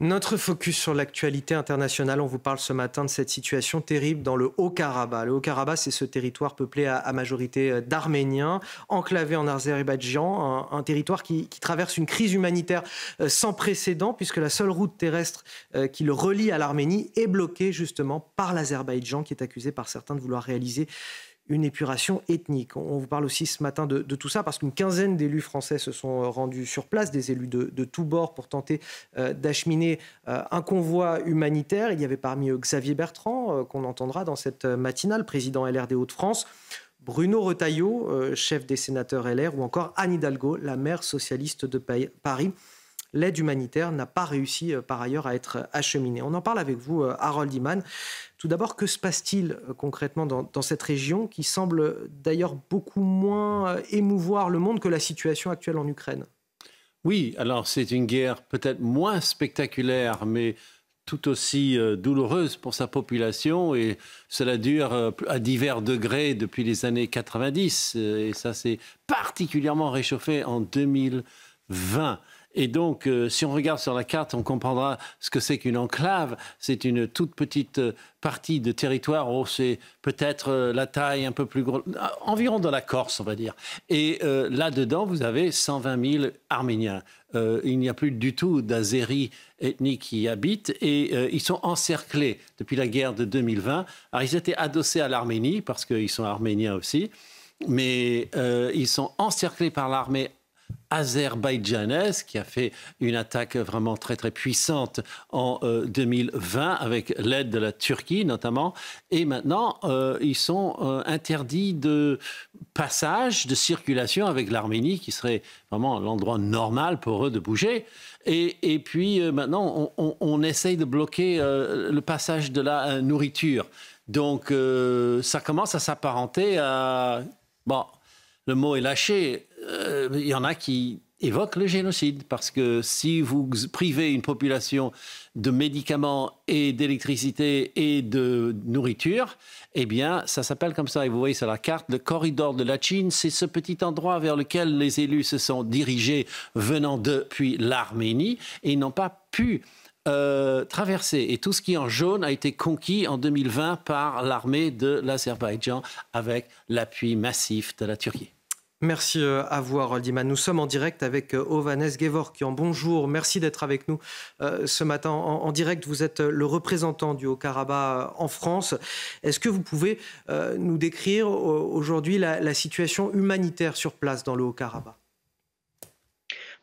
Notre focus sur l'actualité internationale, on vous parle ce matin de cette situation terrible dans le Haut-Karabakh. Le Haut-Karabakh, c'est ce territoire peuplé à majorité d'Arméniens, enclavé en Azerbaïdjan, un territoire qui traverse une crise humanitaire sans précédent, puisque la seule route terrestre qui le relie à l'Arménie est bloquée justement par l'Azerbaïdjan, qui est accusé par certains de vouloir réaliser une épuration ethnique. On vous parle aussi ce matin de tout ça parce qu'une quinzaine d'élus français se sont rendus sur place, des élus de tous bords pour tenter d'acheminer un convoi humanitaire. Il y avait parmi eux Xavier Bertrand, qu'on entendra dans cette matinale, président LR des Hauts-de-France, Bruno Retailleau, chef des sénateurs LR, ou encore Anne Hidalgo, la maire socialiste de Paris. L'aide humanitaire n'a pas réussi par ailleurs à être acheminée. On en parle avec vous, Harold Iman. Tout d'abord, que se passe-t-il concrètement dans cette région qui semble d'ailleurs beaucoup moins émouvoir le monde que la situation actuelle en Ukraine? Oui, alors c'est une guerre peut-être moins spectaculaire, mais tout aussi douloureuse pour sa population, et cela dure à divers degrés depuis les années 90, et ça s'est particulièrement réchauffé en 2020. Et donc, si on regarde sur la carte, on comprendra ce que c'est qu'une enclave. C'est une toute petite partie de territoire où c'est peut-être la taille un peu plus grosse, environ dans la Corse, on va dire. Et là-dedans, vous avez 120 000 Arméniens. Il n'y a plus du tout d'Azéris ethniques qui y habitent, et ils sont encerclés depuis la guerre de 2020. Alors, ils étaient adossés à l'Arménie, parce qu'ils sont arméniens aussi, mais ils sont encerclés par l'armée azerbaïdjanaise qui a fait une attaque vraiment très très puissante en 2020 avec l'aide de la Turquie notamment, et maintenant ils sont interdits de passage, de circulation avec l'Arménie qui serait vraiment l'endroit normal pour eux de bouger, et puis maintenant on essaye de bloquer le passage de la nourriture, donc ça commence à s'apparenter à... Bon, le mot est lâché, il y en a qui évoquent le génocide, parce que si vous privez une population de médicaments et d'électricité et de nourriture, eh bien, ça s'appelle comme ça. Et vous voyez sur la carte, le corridor de Lachin, c'est ce petit endroit vers lequel les élus se sont dirigés venant depuis l'Arménie, et ils n'ont pas pu traversé. Et tout ce qui est en jaune a été conquis en 2020 par l'armée de l'Azerbaïdjan avec l'appui massif de la Turquie. Merci à vous, Harold Iman. Nous sommes en direct avec Ovanes Gevorkian. Bonjour, merci d'être avec nous ce matin en direct. Vous êtes le représentant du Haut-Karabakh en France. Est-ce que vous pouvez nous décrire aujourd'hui la situation humanitaire sur place dans le Haut-Karabakh?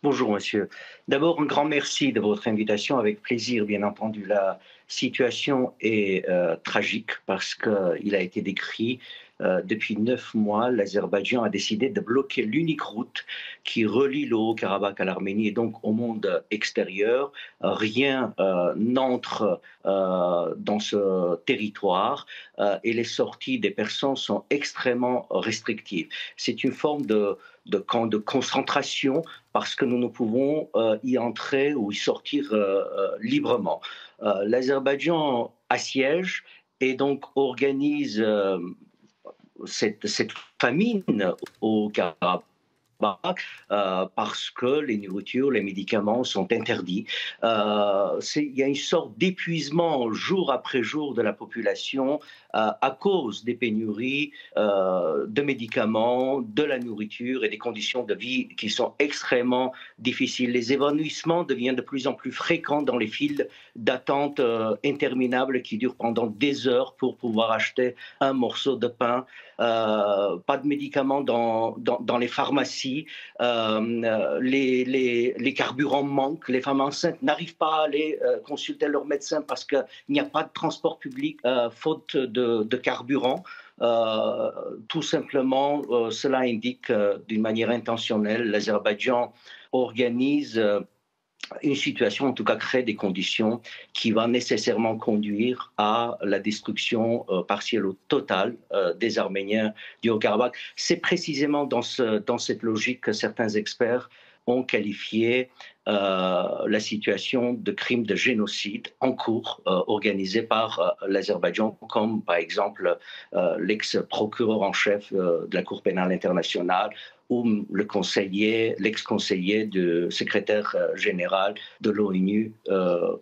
Bonjour monsieur. D'abord, un grand merci de votre invitation, avec plaisir bien entendu. La situation est tragique parce qu'il a été décrit depuis 9 mois, l'Azerbaïdjan a décidé de bloquer l'unique route qui relie le Haut-Karabakh à l'Arménie et donc au monde extérieur. Rien n'entre dans ce territoire et les sorties des personnes sont extrêmement restrictives. C'est une forme de camp de concentration parce que nous ne pouvons y entrer ou y sortir librement. L'Azerbaïdjan assiège et donc organise cette famine au Karabakh parce que les nourritures, les médicaments sont interdits. Il y a une sorte d'épuisement jour après jour de la population à cause des pénuries de médicaments, de la nourriture et des conditions de vie qui sont extrêmement difficiles. Les évanouissements deviennent de plus en plus fréquents dans les files d'attente interminables qui durent pendant des heures pour pouvoir acheter un morceau de pain. Pas de médicaments dans les pharmacies. Les carburants manquent. Les femmes enceintes n'arrivent pas à aller consulter leur médecin parce qu'il n'y a pas de transport public faute de carburant. Tout simplement, cela indique d'une manière intentionnelle, l'Azerbaïdjan organise une situation, en tout cas crée des conditions qui va nécessairement conduire à la destruction partielle ou totale des Arméniens du Haut-Karabakh. C'est précisément dans cette logique que certains experts ont qualifié la situation de crime de génocide en cours organisé par l'Azerbaïdjan, comme par exemple l'ex-procureur en chef de la Cour pénale internationale ou l'ex-conseiller du secrétaire général de l'ONU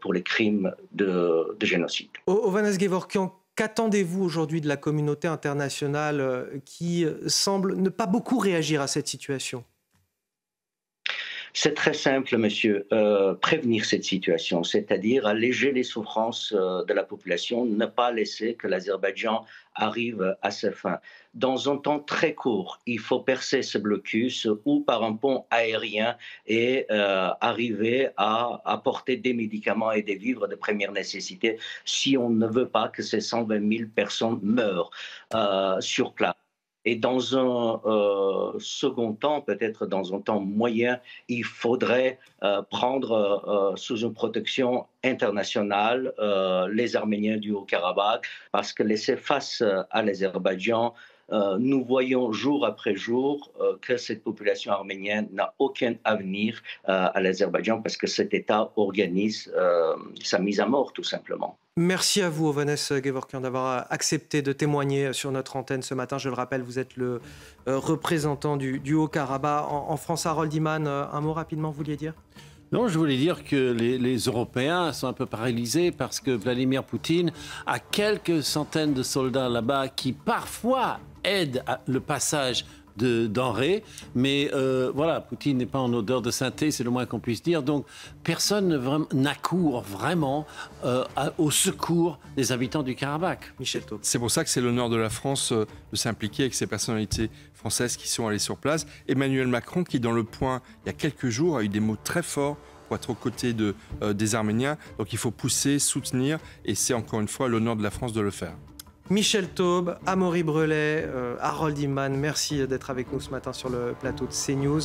pour les crimes de génocide. Hovhannes Gevorkyan, qu'attendez-vous aujourd'hui de la communauté internationale qui semble ne pas beaucoup réagir à cette situation ? C'est très simple, monsieur. Prévenir cette situation, c'est-à-dire alléger les souffrances de la population, ne pas laisser que l'Azerbaïdjan arrive à ses fins. Dans un temps très court, il faut percer ce blocus ou par un pont aérien et arriver à apporter des médicaments et des vivres de première nécessité si on ne veut pas que ces 120 000 personnes meurent sur place. Et dans un second temps, peut-être dans un temps moyen, il faudrait prendre sous une protection internationale les Arméniens du Haut-Karabakh, parce que laisser face à l'Azerbaïdjan, nous voyons jour après jour que cette population arménienne n'a aucun avenir à l'Azerbaïdjan, parce que cet État organise sa mise à mort, tout simplement. Merci à vous, Hovhannes Gevorkyan, d'avoir accepté de témoigner sur notre antenne ce matin. Je le rappelle, vous êtes le représentant du Haut-Karabakh en France. Harold Iman, un mot rapidement, vous vouliez dire ? Non, je voulais dire que les Européens sont un peu paralysés parce que Vladimir Poutine a quelques centaines de soldats là-bas qui parfois aident le passage de denrées, mais voilà, Poutine n'est pas en odeur de sainteté, c'est le moins qu'on puisse dire, donc personne n'accourt vraiment au secours des habitants du Karabakh. Michel Taube. C'est pour ça que c'est l'honneur de la France de s'impliquer avec ces personnalités françaises qui sont allées sur place. Emmanuel Macron, qui dans Le Point, il y a quelques jours, a eu des mots très forts pour être aux côtés des Arméniens, donc il faut pousser, soutenir, et c'est encore une fois l'honneur de la France de le faire. Michel Taube, Amaury Brelet, Harold Iman, merci d'être avec nous ce matin sur le plateau de CNews.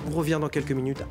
On revient dans quelques minutes.